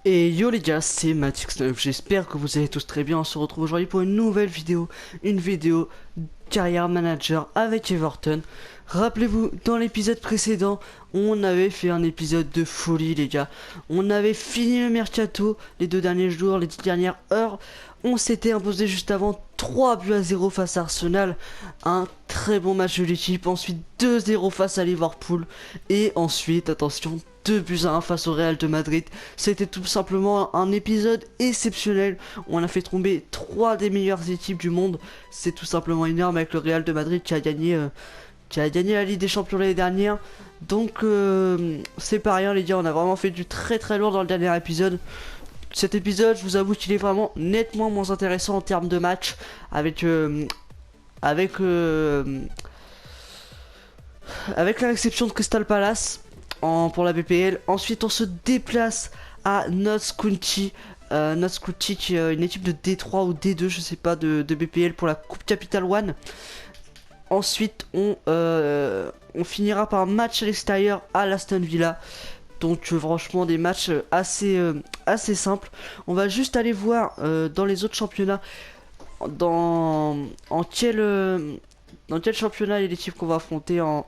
Et yo les gars, c'est Matix9, j'espère que vous allez tous très bien. On se retrouve aujourd'hui pour une nouvelle vidéo, une vidéo carrière manager avec Everton. Rappelez-vous, dans l'épisode précédent, on avait fait un épisode de folie les gars. On avait fini le mercato les 2 derniers jours, les 10 dernières heures. On s'était imposé juste avant 3-0 face à Arsenal. Un très bon match de l'équipe. Ensuite 2-0 face à Liverpool. Et ensuite, attention, 2-1 face au Real de Madrid. C'était tout simplement un épisode exceptionnel. On a fait tomber 3 des meilleures équipes du monde. C'est tout simplement énorme avec le Real de Madrid qui a gagné la Ligue des Champions l'année dernière. Donc c'est pas rien les gars, on a vraiment fait du très lourd dans le dernier épisode. Cet épisode, je vous avoue qu'il est vraiment nettement moins intéressant en termes de match avec avec la réception de Crystal Palace pour la BPL. Ensuite, on se déplace à Notts County. Notts County qui est une équipe de D3 ou D2, je sais pas, de BPL pour la Coupe Capital One. Ensuite, on finira par un match à l'extérieur à l'Aston Villa. Donc franchement des matchs assez simples. On va juste aller voir dans les autres championnats dans quel championnat est l'équipe qu'on va affronter dans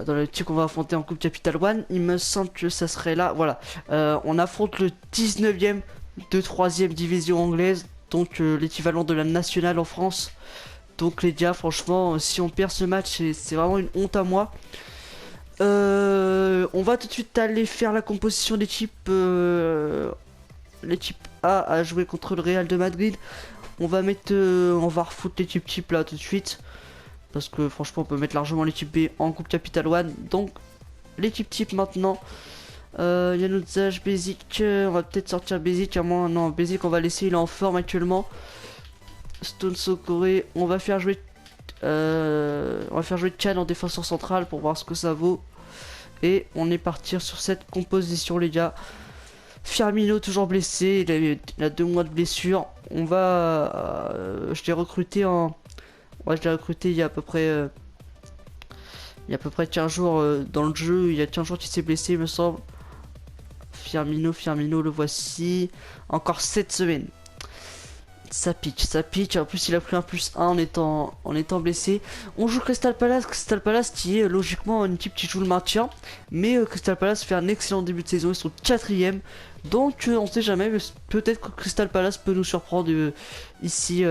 l'équipe qu'on va affronter en Coupe Capital One. Il me semble que ça serait là. Voilà. On affronte le 19ème de 3ème division anglaise. Donc l'équivalent de la nationale en France. Donc les gars, franchement, si on perd ce match, c'est vraiment une honte à moi. On va tout de suite aller faire la composition d'équipe. L'équipe A a joué contre le Real de Madrid. On va refoutre l'équipe type là tout de suite. Parce que franchement, on peut mettre largement l'équipe B en Coupe Capital One. Donc, l'équipe type maintenant. Januzaj, Basic. On va peut-être sortir Basic. À moins, non, Basic, on va laisser. Il est en forme actuellement. Stone Socoré, on va faire jouer Chan en défenseur central pour voir ce que ça vaut. Et on est parti sur cette composition les gars. Firmino toujours blessé, il a 2 mois de blessure. On va je l'ai recruté il y a à peu près 15 jours dans le jeu. Il y a 15 jours qu'il s'est blessé il me semble. Firmino, le voici. Encore 7 semaines. Ça pique, en plus il a pris un +1 en étant blessé. On joue Crystal Palace qui est logiquement une équipe qui joue le maintien. Mais Crystal Palace fait un excellent début de saison, ils sont 4ème. Donc on sait jamais, mais peut-être que Crystal Palace peut nous surprendre ici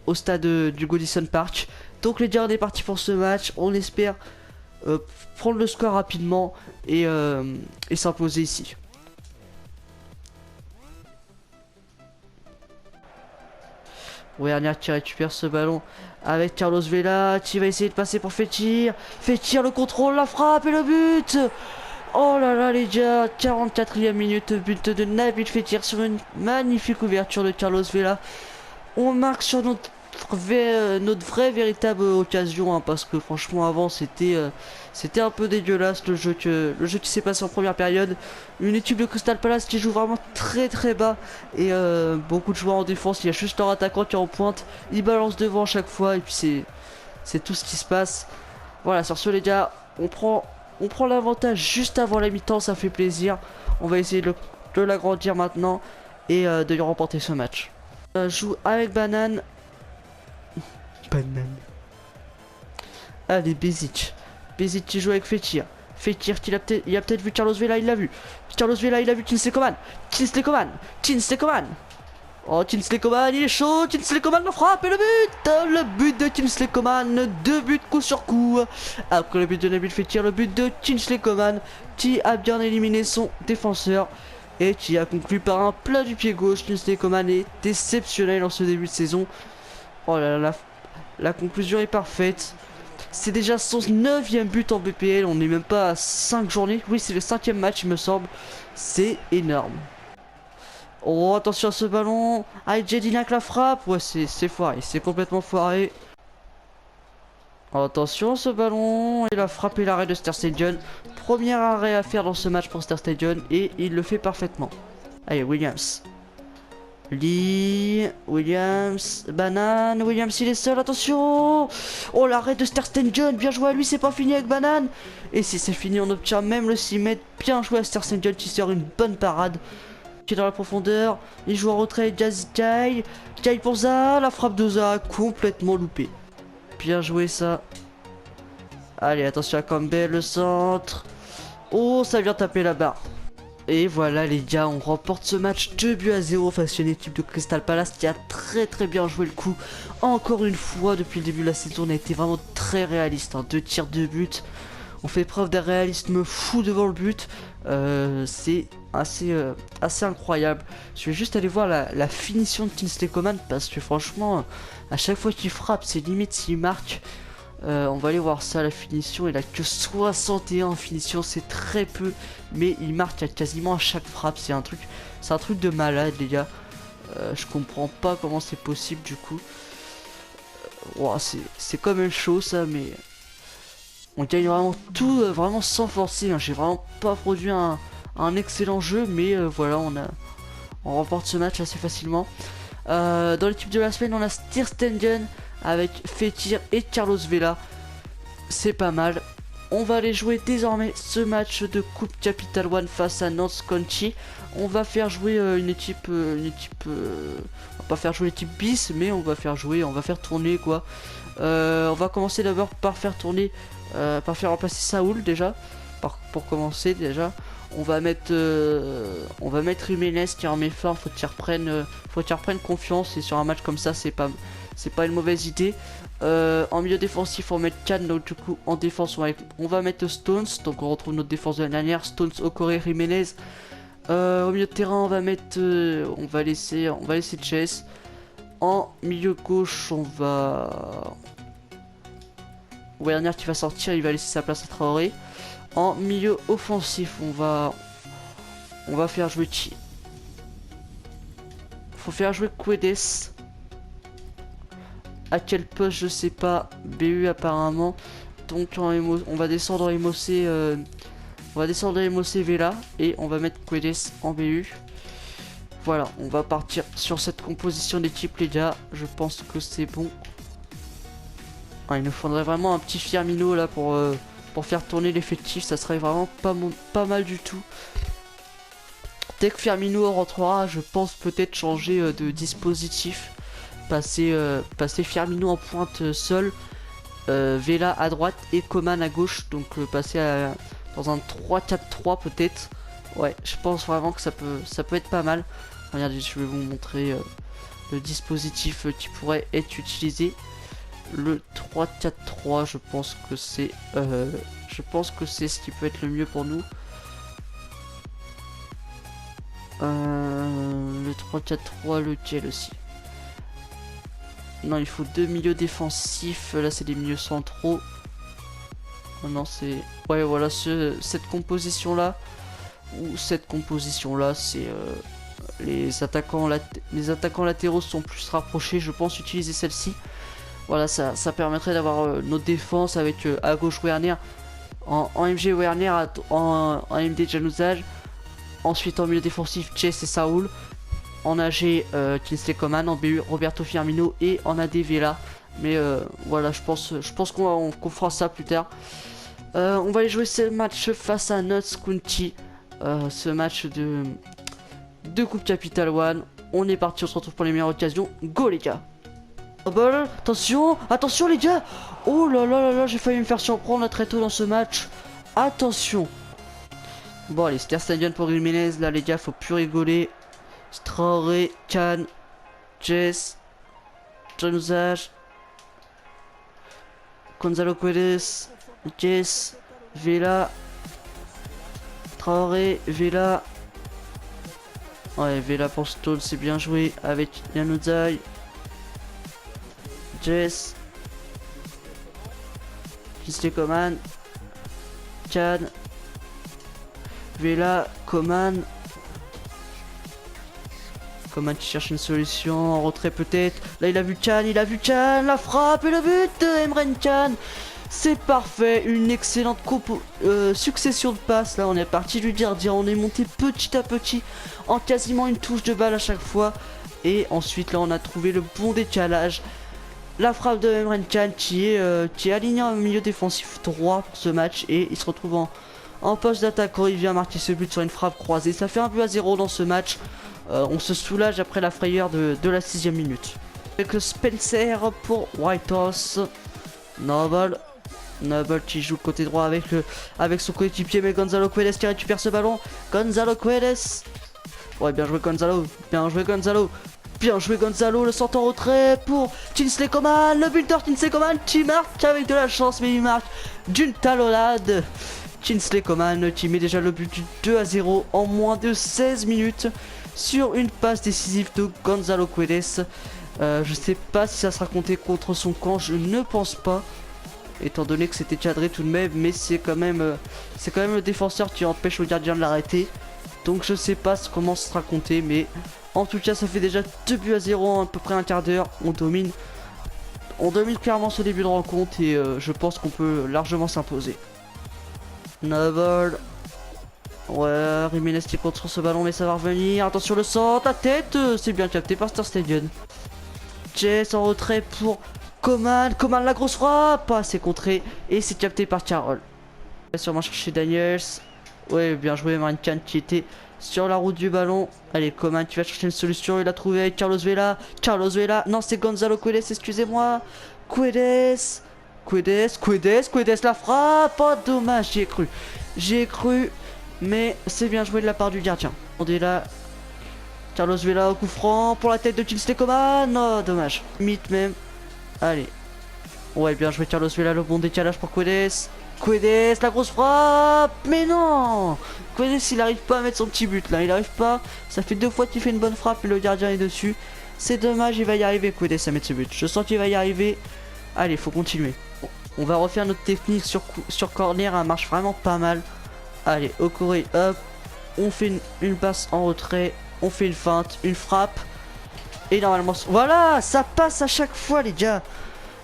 au stade du Goodison Park. Donc les gars, on est parti pour ce match, on espère prendre le score rapidement et s'imposer ici. Werner qui récupère ce ballon avec Carlos Vela qui va essayer de passer pour Fekir. Fekir, le contrôle, la frappe et le but. Oh là là les gars, 44ème minute, but de Nabil Fekir sur une magnifique ouverture de Carlos Vela. On marque sur notre vraie véritable occasion parce que franchement avant c'était un peu dégueulasse le jeu qui s'est passé en première période. Une équipe de Crystal Palace qui joue vraiment très bas et beaucoup de joueurs en défense. Il y a juste leur attaquant qui est en pointe, il balance devant à chaque fois et puis c'est tout ce qui se passe. Voilà, sur ce les gars, on prend l'avantage juste avant la mi-temps, ça fait plaisir. On va essayer de l'agrandir maintenant et de remporter ce match. Joue avec Banane. Allez, Basic qui joue avec Fekir. Fekir il a peut-être vu Carlos Vela, il l'a vu. Carlos Vela, il a vu Kingsley Coman. Oh, Kingsley Coman, il est chaud. Kingsley Coman, la frappe et le but. Le but de Kingsley Coman. 2 buts coup sur coup. Après le but de Nabil Fekir, le but de Kingsley Coman qui a bien éliminé son défenseur et qui a conclu par un plat du pied gauche. Kingsley Coman est exceptionnel en ce début de saison. Oh là là, la conclusion est parfaite. C'est déjà son 9ème but en BPL. On n'est même pas à 5 journées. Oui, c'est le 5ème match, il me semble. C'est énorme. Oh, attention à ce ballon. Ah, Jedinak la frappe. Ouais, c'est foiré. C'est complètement foiré. Attention à ce ballon. Et la frappe et l'arrêt de Ter Stegen. Premier arrêt à faire dans ce match pour Ter Stegen. Et il le fait parfaitement. Allez, Williams. Lee, Williams, Banane, Williams il est seul, attention. Oh l'arrêt de Sterstenjon, bien joué à lui, c'est pas fini avec Banane. Et si c'est fini, on obtient même le 6 mètres, bien joué à Sterstenjon qui sort une bonne parade. Qui est dans la profondeur, il joue en retrait, Jai pour Zaha, la frappe de Zaha complètement loupée. Bien joué ça. Allez, attention à Campbell, le centre. Oh, ça vient taper la barre. Et voilà les gars, on remporte ce match 2-0 face à une équipe de Crystal Palace qui a très bien joué le coup. Encore une fois, depuis le début de la saison, on a été vraiment très réaliste. 2 tirs, 2 buts. On fait preuve d'un réalisme fou devant le but. C'est assez incroyable. Je vais juste aller voir la finition de Kingsley Coman parce que franchement, à chaque fois qu'il frappe, c'est limite s'il marque. On va aller voir ça, la finition. Il a que 61 en finition, c'est très peu, mais il marque quasiment à chaque frappe. C'est un truc de malade, les gars. Je comprends pas comment c'est possible du coup. Wow, c'est quand même chaud ça, mais on gagne vraiment tout, vraiment sans forcer. J'ai vraiment pas produit un excellent jeu, mais voilà, on remporte ce match assez facilement. Dans l'équipe de la semaine, on a Sterstenjon avec Fekir et Carlos Vela. C'est pas mal. On va aller jouer désormais ce match de Coupe Capital One face à Notts County. On va faire jouer une équipe, on va pas faire jouer l'équipe bis, mais on va faire tourner quoi. On va commencer d'abord par faire tourner, par faire remplacer Saoul déjà, pour commencer déjà. On va mettre Jiménez qui est en méforme, faut qu'il reprenne confiance, et sur un match comme ça c'est pas une mauvaise idée. En milieu défensif on va mettre Can, donc du coup en défense on va mettre Stones, donc on retrouve notre défense de l'année dernière, Stones, Okore, Jiménez. Au milieu de terrain on va mettre, on va laisser Chess. En milieu gauche on va Werner qui va sortir, il va laisser sa place à Traoré. En milieu offensif on va faire jouer qui? Faut faire jouer Guedes. À quel poste je sais pas. BU apparemment. Donc on va descendre Emocé Vela et on va mettre Guedes en BU. Voilà, on va partir sur cette composition d'équipe les gars. Je pense que c'est bon. Il nous faudrait vraiment un petit Firmino là pour faire tourner l'effectif. Ça serait vraiment pas mal du tout. Dès que Firmino rentrera, je pense peut-être changer de dispositif. Passer Firmino en pointe seul, Vela à droite et Coman à gauche. Donc passer dans un 3-4-3 peut-être. Ouais, je pense vraiment que ça peut être pas mal. Regardez, je vais vous montrer le dispositif qui pourrait être utilisé. Le 3-4-3, je pense que c'est ce qui peut être le mieux pour nous. Le 3-4-3, lequel aussi? Non, il faut 2 milieux défensifs. Là, c'est des milieux centraux. Oh non, c'est... Ouais, voilà, cette composition-là. Ou cette composition-là, c'est... les attaquants latéraux sont plus rapprochés. Je pense utiliser celle-ci. Voilà, ça permettrait d'avoir notre défense avec à gauche Werner. En MG Werner, en MD Januzaj. Ensuite, en milieu défensif, Chess et Saoul. En AG, Kingsley Coman, en BU, Roberto Firmino et en AD Vela. Mais voilà, je pense qu'on fera ça plus tard. On va aller jouer ce match face à Notts County. Ce match de Coupe Capital One. On est parti, on se retrouve pour les meilleures occasions. Go les gars! Oh bah là, attention les gars! Oh là là, j'ai failli me faire surprendre très tôt dans ce match. Attention! Bon allez, Sterstenjon pour Jiménez, là les gars, faut plus rigoler. Traoré, Can, Jess, Januzaj, Gonzalo Guedes, Jess, Vela, Traoré, Vela. Ouais, Vela pour Stone, c'est bien joué avec Januzaj, Jess, Kingsley Coman, Can, Vela, Coman. Coman qui cherche une solution, en retrait peut-être. Là il a vu Can, la frappe et le but de Emre Can. C'est parfait, une excellente succession de passes. Là on est parti du gardien, on est monté petit à petit en quasiment une touche de balle à chaque fois. Et ensuite là on a trouvé le bon décalage. La frappe de Emre Can qui est aligné au milieu défensif droit pour ce match. Et il se retrouve en poste d'attaquant. Il vient marquer ce but sur une frappe croisée. Ça fait 1-0 dans ce match. On se soulage après la frayeur de la 6ème minute. Avec Spencer pour Whitehorse. Noble qui joue côté droit avec son coéquipier, mais Gonzalo Guedes qui récupère ce ballon. Gonzalo Guedes. Ouais, bien joué Gonzalo. Bien joué Gonzalo. Bien joué Gonzalo, le centre en retrait pour Kingsley Coman. Le buteur Kingsley Coman qui marque avec de la chance, mais il marque d'une talonnade. Kingsley Coman qui met déjà le but du 2-0 en moins de 16 minutes sur une passe décisive de Gonzalo Guedes. Je sais pas si ça sera compté contre son camp, je ne pense pas, étant donné que c'était cadré tout de même, mais c'est quand même le défenseur qui empêche le gardien de l'arrêter. Donc je sais pas comment ça sera compté, mais en tout cas ça fait déjà 2-0 en à peu près un quart d'heure. On domine clairement ce début de rencontre et je pense qu'on peut largement s'imposer. Noble. Ouais, Jiménez qui compte sur ce ballon, mais ça va revenir. Attention le centre, la tête, c'est bien capté par Ter Stegen. Jess en retrait pour Coman. Coman la grosse frappe, c'est contré et c'est capté par Carroll. Sûrement chercher Daniels. Ouais, bien joué Can qui était sur la route du ballon. Allez, Coman qui va chercher une solution. Il a trouvé avec Carlos Vela. Carlos Vela. Non, c'est Gonzalo Guedes, excusez-moi. Guedes la frappe. Oh, dommage, j'y ai cru. Mais c'est bien joué de la part du gardien. On est là. Carlos Vela au coup franc pour la tête de Kingsley Coman. Non, dommage. Limite même. Allez. Ouais, bien joué Carlos Vela, le bon décalage pour Guedes. Guedes, la grosse frappe. Mais non, Guedes il arrive pas à mettre son petit but là. Il arrive pas. Ça fait 2 fois qu'il fait une bonne frappe et le gardien est dessus. C'est dommage, il va y arriver Guedes à mettre ce but. Je sens qu'il va y arriver. Allez, faut continuer. Bon, on va refaire notre technique sur corner. Elle marche vraiment pas mal. Allez, au Corée, hop. On fait une passe en retrait. On fait une feinte, une frappe. Et normalement, voilà, ça passe à chaque fois les gars.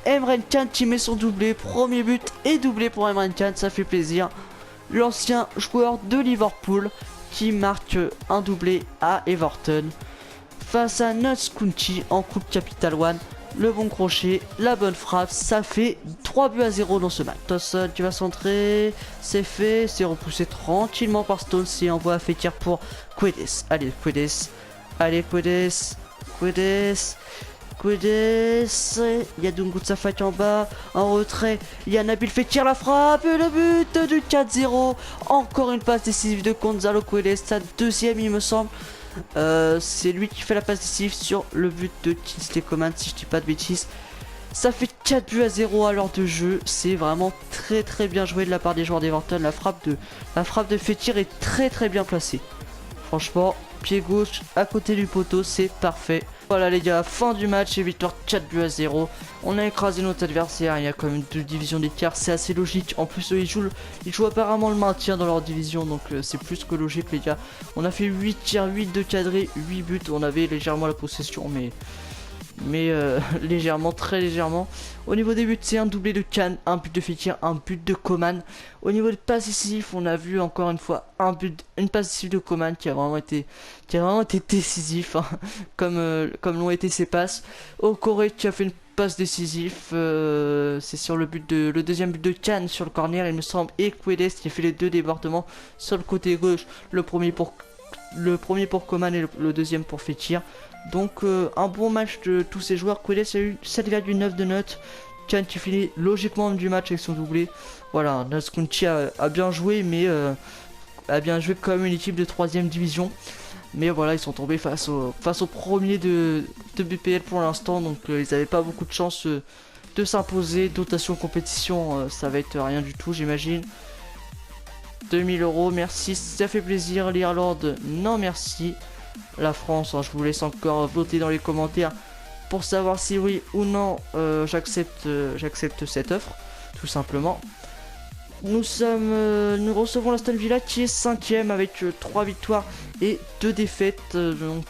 Emre Can qui met son doublé. Premier but et doublé pour Emre Can, ça fait plaisir. L'ancien joueur de Liverpool qui marque un doublé à Everton. Face à Notts County en Coupe Capital One. Le bon crochet, la bonne frappe, ça fait 3-0 dans ce match. Tosson qui va centrer, c'est fait, c'est repoussé tranquillement par Stones et envoie à Fekir pour Guedes. Allez Guedes, il y a Dungu Safak en bas, en retrait, il y a Nabil Fekir, la frappe, et le but du 4-0. Encore une passe décisive de Gonzalo Guedes, sa deuxième il me semble. C'est lui qui fait la passe décisive sur le but de Kingsley Coman, si je dis pas de bêtises. Ça fait 4-0 à l'heure de jeu. C'est vraiment très bien joué de la part des joueurs d'Everton. La frappe de Fekir est très bien placée. Franchement, pied gauche à côté du poteau, c'est parfait. Voilà les gars, fin du match et victoire 4-0. On a écrasé notre adversaire, il y a quand même 2 divisions d'écart, c'est assez logique. En plus ils jouent apparemment le maintien dans leur division, donc c'est plus que logique les gars. On a fait 8 tirs, 8 de cadré, 8 buts, on avait légèrement la possession mais légèrement, très légèrement. Au niveau des buts, c'est un doublé de Can, un but de Fekir, un but de Coman. Au niveau des passes décisives, on a vu encore une fois une passe décisive de Coman qui a vraiment été décisif, hein, comme l'ont été ses passes. Au Corée qui a fait une passe décisive, c'est sur le deuxième but de Can sur le corner il me semble, et Guedes qui a fait les 2 débordements sur le côté gauche, le premier pour Coman et le deuxième pour Fekir. Donc un bon match de tous ces joueurs. Guedes a eu 7,9 de notes. Can qui finit logiquement homme du match avec son doublé. Voilà, Notts County a bien joué, mais a bien joué comme une équipe de 3ème division. Mais voilà, ils sont tombés face au premier de BPL pour l'instant. Donc ils n'avaient pas beaucoup de chance de s'imposer. Dotation compétition, ça va être rien du tout j'imagine. 2000 €, merci, ça fait plaisir. L'Irlande, non merci. La France, hein, je vous laisse encore voter dans les commentaires pour savoir si oui ou non j'accepte cette offre, tout simplement. Nous recevons l'Aston Villa qui est 5ème avec 3 victoires et 2 défaites. Donc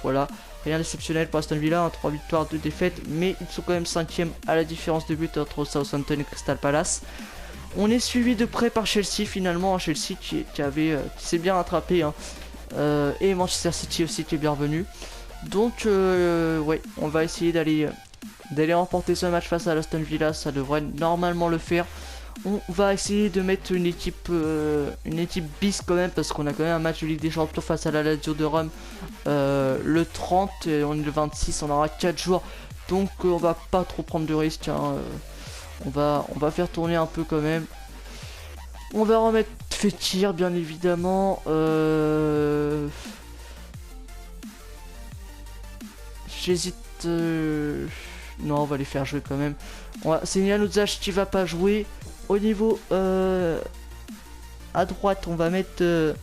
voilà, rien d'exceptionnel pour Aston Villa, hein, 3 victoires, 2 défaites, mais ils sont quand même 5ème à la différence de but entre Southampton et Crystal Palace. On est suivi de près par Chelsea finalement, hein, Chelsea qui s'est bien rattrapé, hein, et Manchester City aussi qui est bien revenu. Donc ouais, on va essayer d'aller remporter ce match face à l'Aston Villa, ça devrait normalement le faire. On va essayer de mettre une équipe bis quand même, parce qu'on a quand même un match de Ligue des Champions face à la Lazio de Rome le 30 et on est le 26, on aura 4 jours. Donc on va pas trop prendre de risques, hein. On va faire tourner un peu quand même. On va remettre Fekir bien évidemment. J'hésite. Non, on va les faire jouer quand même. C'est Januzaj qui va pas jouer. Au niveau à droite, on va mettre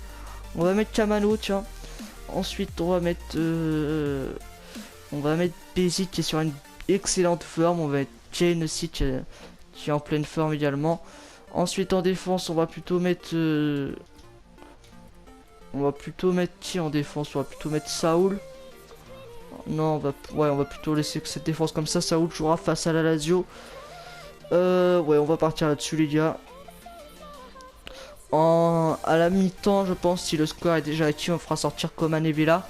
Kamano, tiens. Ensuite, on va mettre Bézi qui est sur une excellente forme. On va mettre Jane aussi qui est en pleine forme également. Ensuite, en défense, on va plutôt mettre qui en défense? On va plutôt mettre Saoul. Non, on va plutôt laisser cette défense comme ça. Saoul jouera face à la Lazio. Ouais, on va partir là-dessus, les gars. À la mi-temps, je pense, si le score est déjà acquis, on fera sortir Coman et Vela.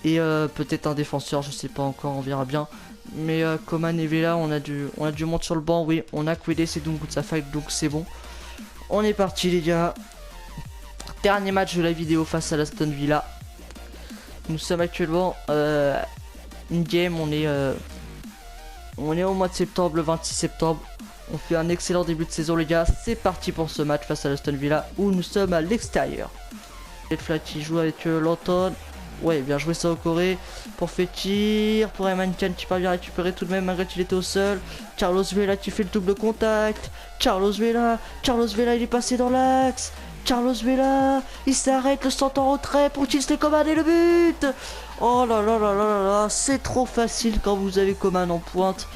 Et peut-être un défenseur, je sais pas encore, on verra bien. Mais Coman et Vela, on a du monde sur le banc. Oui, on a Quede, c'est donc ça fight, donc c'est bon. On est parti, les gars. Dernier match de la vidéo face à l'Aston Villa. Nous sommes actuellement in-game, on est au mois de septembre, le 26 septembre. On fait un excellent début de saison, les gars. C'est parti pour ce match face à l'Aston Villa où nous sommes à l'extérieur. Et Flat qui joue avec Lanton. Ouais, bien joué ça au Corée. Pour Fekir, pour Emankan qui pas bien récupéré tout de même malgré qu'il était au sol. Carlos Vela qui fait le double contact. Carlos Vela, il est passé dans l'axe. Carlos Vela, il s'arrête, le centre en retrait pour Kingsley Coman et le but. Oh là là là là là là, c'est trop facile quand vous avez Coman en pointe.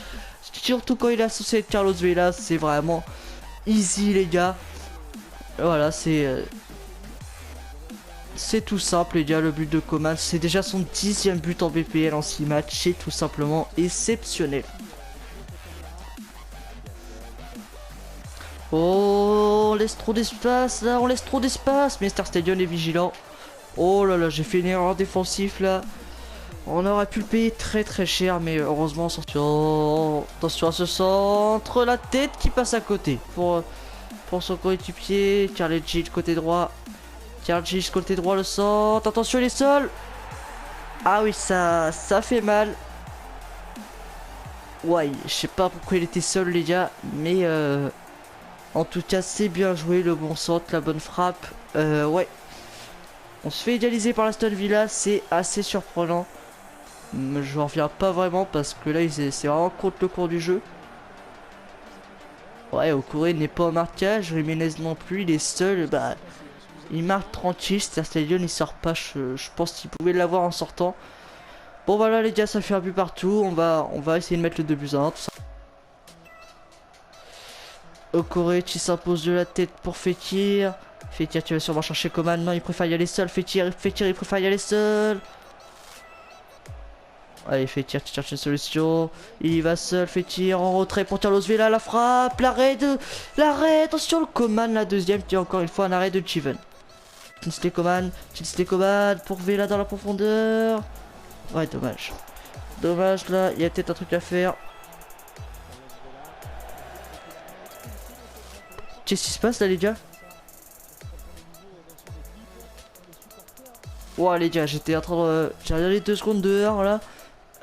Surtout quand il est associé avec Carlos Vela, c'est vraiment easy, les gars. Voilà, c'est tout simple, les gars. Le but de Coman, c'est déjà son 10e but en BPL en 6 matchs. C'est tout simplement exceptionnel. Oh, on laisse trop d'espace là, on laisse trop d'espace. Mais Stadion est vigilant. Oh là là, j'ai fait une erreur défensive là. On aurait pu le payer très très cher, mais heureusement on sort. Oh, attention à ce centre, la tête qui passe à côté pour son coéquipier. Carlegic côté droit. Carlegic côté droit, le centre. Attention les sols. Ah oui, ça fait mal. Ouais, je sais pas pourquoi il était seul, les gars, mais en tout cas c'est bien joué, le bon centre, la bonne frappe. Ouais, on se fait égaliser par l'Aston Villa, c'est assez surprenant. Je reviens pas vraiment parce que là c'est vraiment contre le cours du jeu. Ouais, Okouré n'est pas au marquage, Jiménez non plus, il est seul, bah il marque tranquille. Stadion il sort pas, je pense qu'il pouvait l'avoir en sortant. Bon voilà les gars, ça fait un but partout, on va essayer de mettre le 2-1 tout ça. Okouré qui s'impose de la tête pour Fekir. Fekir qui va sûrement chercher Coman, non il préfère y aller seul. Fekir il préfère y aller seul. Allez, Fekir qui cherche une solution. Il va seul, Fekir en retrait pour Carlos Vela, la frappe, l'arrêt, attention le Coman, la deuxième qui est encore une fois un arrêt de Chiven. Kingsley Coman pour Vela dans la profondeur. Ouais, dommage. Dommage là, il y a peut-être un truc à faire. Qu'est-ce qui se passe là les gars? Ouais les gars, j'étais en train de... J'ai regardé 2 secondes dehors là.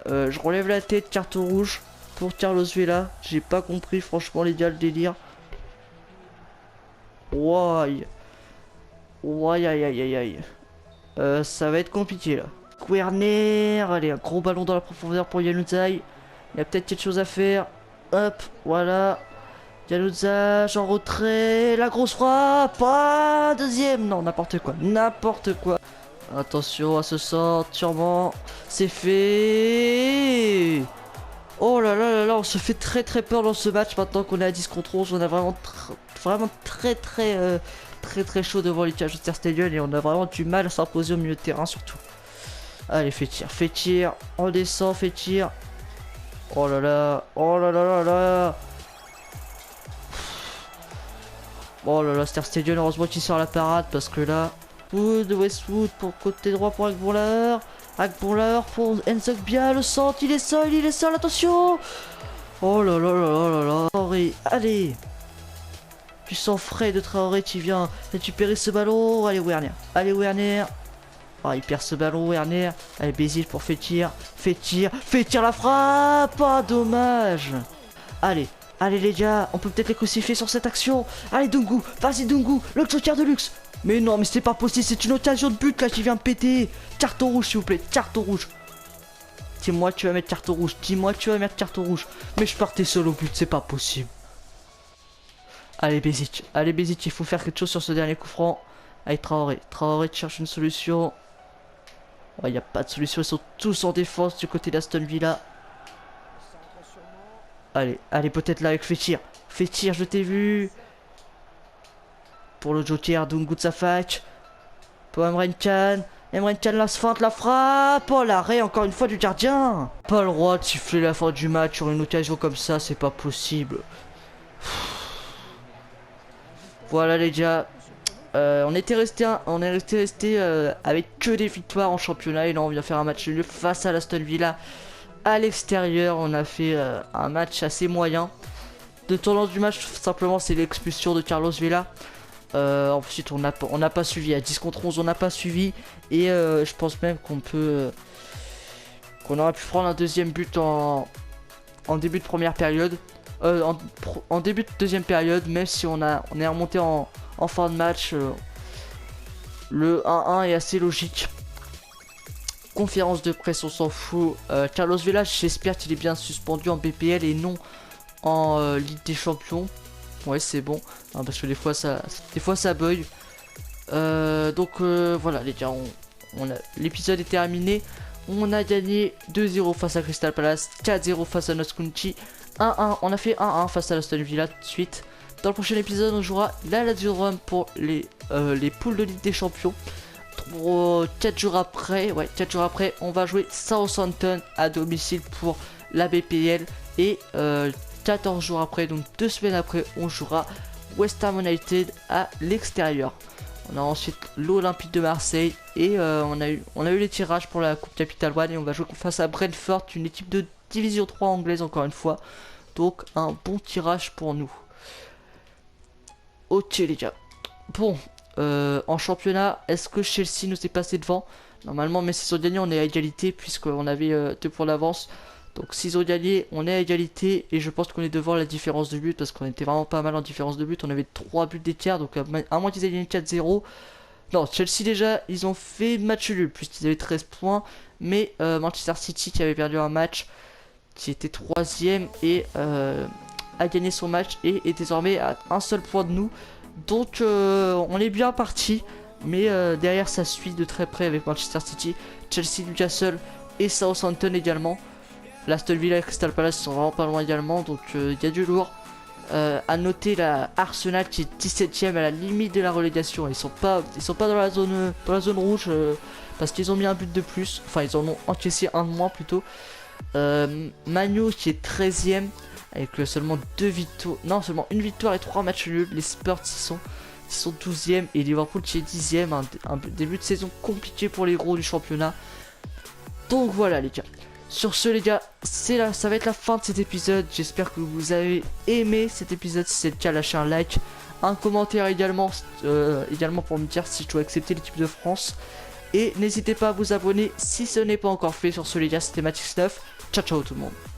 Je relève la tête, carton rouge pour Carlos Vela. J'ai pas compris franchement les gars le délire. Ouais. Ouais aïe aïe aïe aïe. Ça va être compliqué là. Werner, allez un gros ballon dans la profondeur pour Januzaj. Il y a peut-être quelque chose à faire. Hop, voilà. Januzaj en retrait, la grosse frappe. Ah, deuxième, non n'importe quoi, n'importe quoi. Attention à ce sort, sûrement. C'est fait. Oh là là là là, on se fait très très peur dans ce match maintenant qu'on est à 10 contre 11. On a vraiment très chaud devant les Manchester Stadium et on a vraiment du mal à s'imposer au milieu de terrain surtout. Allez, Fekir, on descend, Fekir. Oh là là, oh là là là là. Oh là là, Stadium, heureusement qu'il sort la parade parce que là... Westwood pour côté droit pour Agbourleur. Akbourleur pour Nzokbia, le centre, il est seul, attention. Oh là là là là là là. Traoré, allez. Tu sens frais de Traoré qui vient récupérer ce ballon. Allez Werner. Oh, il perd ce ballon Werner. Allez Bézil pour Fekir la frappe. Ah, dommage. Allez les gars, on peut peut-être les crucifier sur cette action. Allez Dungu, vas-y Dungu, le joker de luxe. Mais non, mais c'est pas possible, c'est une occasion de but là qui vient péter. Carton rouge s'il vous plaît, carton rouge. Dis-moi que tu vas mettre carton rouge. Mais je partais seul au but, c'est pas possible. Allez Bézic, il faut faire quelque chose sur ce dernier coup franc. Allez Traoré cherche une solution. Il n'y a pas de solution, ils sont tous en défense du côté d'Aston Villa. Allez peut-être là avec Fekir, je t'ai vu. Pour le joker, Dungu Tsafak. Pour Emre Can la feinte, la frappe. Oh l'arrêt encore une fois du gardien. Pas le droit de siffler la fin du match sur une occasion comme ça, c'est pas possible. Voilà les gars, on est resté avec que des victoires en championnat et là on vient faire un match nul face à l'Aston Villa à l'extérieur. On a fait un match assez moyen. De tendance du match simplement c'est l'expulsion de Carlos Vela. Ensuite on n'a pas suivi à 10 contre 11, on n'a pas suivi et je pense même qu'on aurait pu prendre un deuxième but en début de première période. En début de deuxième période, même si on est remonté en fin de match, le 1-1 est assez logique. Conférence de presse, on s'en fout. Carlos Vela, j'espère qu'il est bien suspendu en BPL et non en Ligue des Champions. Ouais, c'est bon, hein, parce que des fois ça bug. Donc voilà les gars, l'épisode est terminé. On a gagné 2-0 face à Crystal Palace, 4-0 face à Notts County, 1-1, on a fait 1-1 face à l'Aston Villa tout de suite. Dans le prochain épisode, on jouera la Lazio Rome pour les poules de Ligue des Champions. 4 jours après, on va jouer Southampton à domicile pour la BPL. Et 14 jours après, donc 2 semaines après, on jouera West Ham United à l'extérieur. On a ensuite l'Olympique de Marseille et on a eu les tirages pour la Coupe Capital One et on va jouer face à Brentford, une équipe de Division 3 anglaise encore une fois. Donc un bon tirage pour nous. Ok les gars. Bon, en championnat, est-ce que Chelsea nous est passé devant? Normalement, mais s'ils ont gagné, on est à égalité puisqu'on avait 2 points d'avance. Donc s'ils ont gagné, on est à égalité et je pense qu'on est devant la différence de but parce qu'on était vraiment pas mal en différence de but. On avait 3 buts d'écart, donc à moins qu'ils aient gagné 4-0. Non, Chelsea déjà, ils ont fait match nul puisqu'ils avaient 13 points. Mais Manchester City qui avait perdu un match, qui était 3ème et a gagné son match et est désormais à un seul point de nous. Donc on est bien parti. Mais derrière ça suit de très près avec Manchester City, Chelsea, Newcastle et Southampton également. L'Aston Villa et Crystal Palace sont vraiment pas loin également, donc il y a du lourd. À noter la Arsenal qui est 17ème à la limite de la relégation. Ils sont pas dans la zone rouge parce qu'ils ont mis un but de plus. Enfin ils en ont encaissé un de moins plutôt. Manu qui est 13ème avec seulement seulement une victoire et 3 matchs nuls. Les Spurs ils sont 12ème et Liverpool qui est 10ème. Un début de saison compliqué pour les gros du championnat. Donc voilà les gars. Sur ce les gars, ça va être la fin de cet épisode. J'espère que vous avez aimé cet épisode. Si c'est le cas, lâchez un like, un commentaire également pour me dire si je dois accepter l'équipe de France. Et n'hésitez pas à vous abonner si ce n'est pas encore fait. Sur ce les gars, c'était Matix9. Ciao ciao tout le monde.